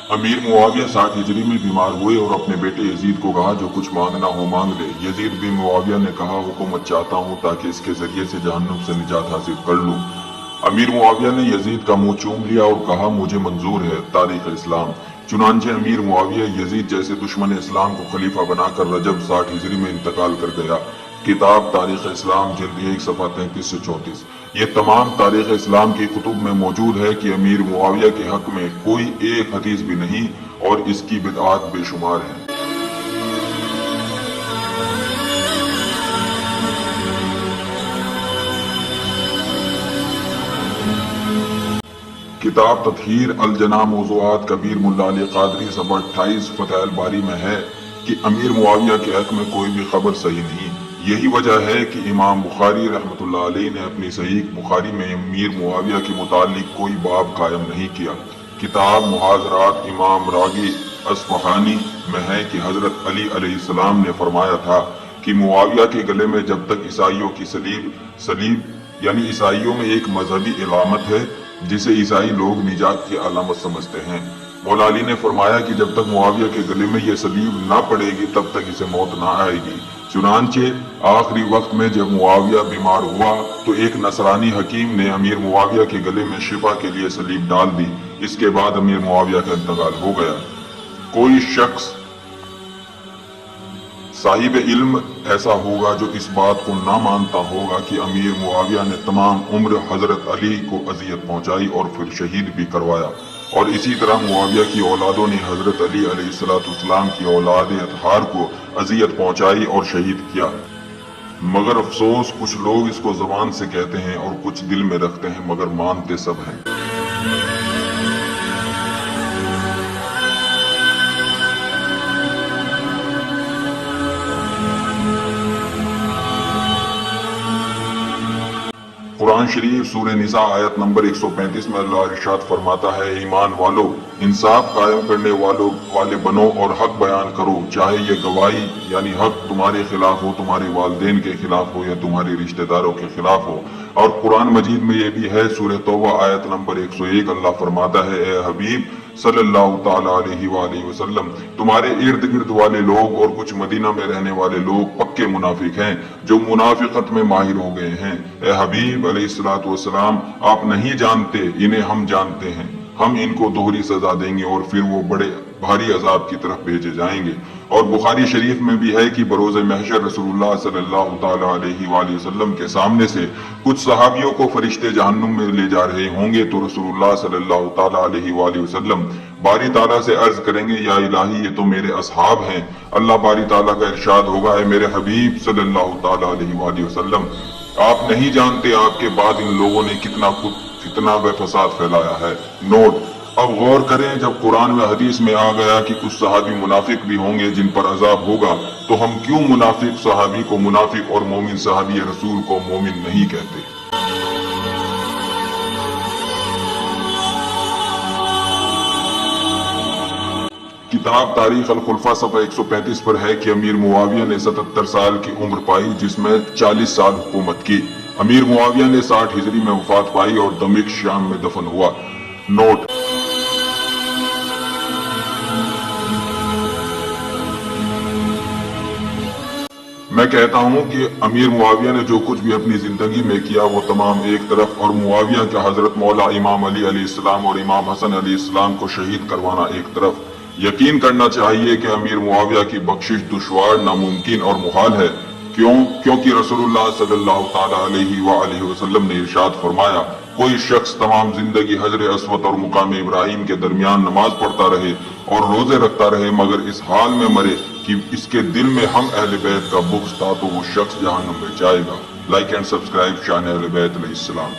अमीर मुआविया 60 हिजरी में बीमार हुए और अपने बेटे यजीद को कहा जो कुछ मांगना हो मांग ले। यजीद बिन मुआविया ने कहा हुकूमत चाहता हूँ ताकि इसके जरिए से जहन्नुम से निजात हासिल कर लूँ। अमीर मुआविया ने यजीद का मुंह चूम लिया और कहा मुझे मंजूर है तारीख इस्लाम। चुनांचे अमीर मुआविया यजीद जैसे दुश्मन इस्लाम को खलीफा बनाकर रजब 60 हिजरी में इंतकाल कर गया। किताब तारीख इस्लाम जिल्द 1 सफ़ा 33 से 34। ये तमाम तारीख इस्लाम की कुतुब में मौजूद है कि अमीर मुआविया के हक में कोई एक हदीस भी नहीं और इसकी बिदआत बेशुमार है। किताब तत्हीर अल जना मौज़ूआत कबीर मुल्ला अली क़ादरी सफ़ा 28 फ़तह अल बारी में है कि अमीर मुआविया के हक में कोई भी खबर सही नहीं। यही वजह है कि इमाम बुखारी रहमतुल्लाह अलैह ने अपनी सहीह बुखारी में अमीर मुआविया के मुतालिक कोई बाब कायम नहीं किया। किताब मुहाज़रात इमाम रागी अस्फ़हानी में है कि हज़रत अली अलैहिस्सलाम ने फरमाया था कि मुआविया के गले में जब तक ईसाइयों की सलीब यानी ईसाइयों में एक मजहबी इलामत है जिसे ईसाई लोग निजात की अलामत समझते हैं। मौला अली ने फरमाया कि जब तक मुआविया के गले में यह सलीब ना पड़ेगी तब तक इसे मौत ना आएगी। चुनांचे आखिरी वक्त में जब मुआविया बीमार हुआ तो एक नसरानी हकीम ने अमीर मुआविया के गले में शिफा के लिए सलीब डाल दी। इसके बाद अमीर मुआविया का इंतकाल हो गया। कोई शख्स साहिब इल्म ऐसा होगा जो इस बात को ना मानता होगा कि अमीर मुआविया ने तमाम उम्र हजरत अली को अजियत पहुंचाई और फिर शहीद भी करवाया, और इसी तरह मुआविया की औलादों ने हजरत अली अलैहिस्सलाम की औलाद अतहार को अजियत पहुंचाई और शहीद किया। मगर अफसोस कुछ लोग इसको जबान से कहते हैं और कुछ दिल में रखते हैं मगर मानते सब हैं। कुरान शरीफ सूरह निसा आयत नंबर 135 में अल्लाह इरशाद फरमाता है, ईमान वालो इंसाफ कायम करने वाले बनो और हक बयान करो, चाहे ये गवाही यानी हक तुम्हारे खिलाफ हो, तुम्हारे वालिदैन के खिलाफ हो या तुम्हारे रिश्तेदारों के खिलाफ हो। और कुरान मजीद में ये भी है, सूरह तौबा आयत नंबर 101 अल्लाह फरमाता है, ए हबीब सल्लल्लाहु ताला अलैहि वसल्लम तुम्हारे इर्द गिर्द वाले लोग और कुछ मदीना में रहने वाले लोग पक्के मुनाफिक हैं जो मुनाफिकत में माहिर हो गए हैं। ए हबीब अलैहिस्सलातु वस्सलाम आप नहीं जानते, इन्हें हम जानते हैं, हम इनको दोहरी सजा देंगे और फिर वो बड़े भारी अजाब की तरफ भेजे जाएंगे। और बुखारी शरीफ में भी है कि बरोज़े महशर रसूलुल्लाह सल्लल्लाहु ताला अलैहि वसल्लम के सामने से कुछ सहाबियों को फरिश्ते जहन्नुम में ले जा रहे होंगे तो रसूलुल्लाह सल्लल्लाहु ताला अलैहि वसल्लम बारी ताला से अर्ज करेंगे, या इलाही ये तो मेरे असहाब हैं। अल्लाह बारी ताला का इरशाद होगा, है मेरे हबीब सल्लल्लाहु ताला अलैहि वसल्लम आप नहीं जानते आपके बाद इन लोगों ने कितना फितना व फसाद फैलाया है। नोट, अब गौर करें, जब कुरान व हदीस में आ गया कि कुछ सहाबी मुनाफिक भी होंगे जिन पर अजाब होगा, तो हम क्यों मुनाफिक सहाबी को मुनाफिक और मोमिन सहाबी रसूल को मोमिन नहीं कहते? किताब तारीख अल खुलफा सफ़ा 135 पर है कि अमीर मुआविया ने 77 साल की उम्र पाई जिसमें 40 साल हुकूमत की। अमीर मुआविया ने 60 हिजरी में वफात पाई और दमिश्क शाम में दफन हुआ। नोट, मैं कहता हूं कि अमीर मुआविया ने जो कुछ भी अपनी जिंदगी में किया वो तमाम एक तरफ, और मुआविया का हजरत मौला इमाम अली अलैहिस्सलाम और इमाम हसन अलैहिस्सलाम को शहीद करवाना एक तरफ। यकीन करना चाहिए कि अमीर मुआविया की बख्शिश दुश्वार, नामुमकिन और मुहाल है। क्योंकि रसूलुल्लाह सल्लल्लाहु ताला अलैहि वसल्लम ने इरशाद फरमाया, कोई शख्स तमाम जिंदगी हजर अस्वद और मुकाम इब्राहिम के दरमियान नमाज पढ़ता रहे और रोजे रखता रहे मगर इस हाल में मरे कि इसके दिल में हम अहले बैत का बुग़्ज़ था तो वो शख्स जहन्नुम में जाएगा। लाइक एंड सब्सक्राइब शान अहले बैत अलैहिस्सलाम।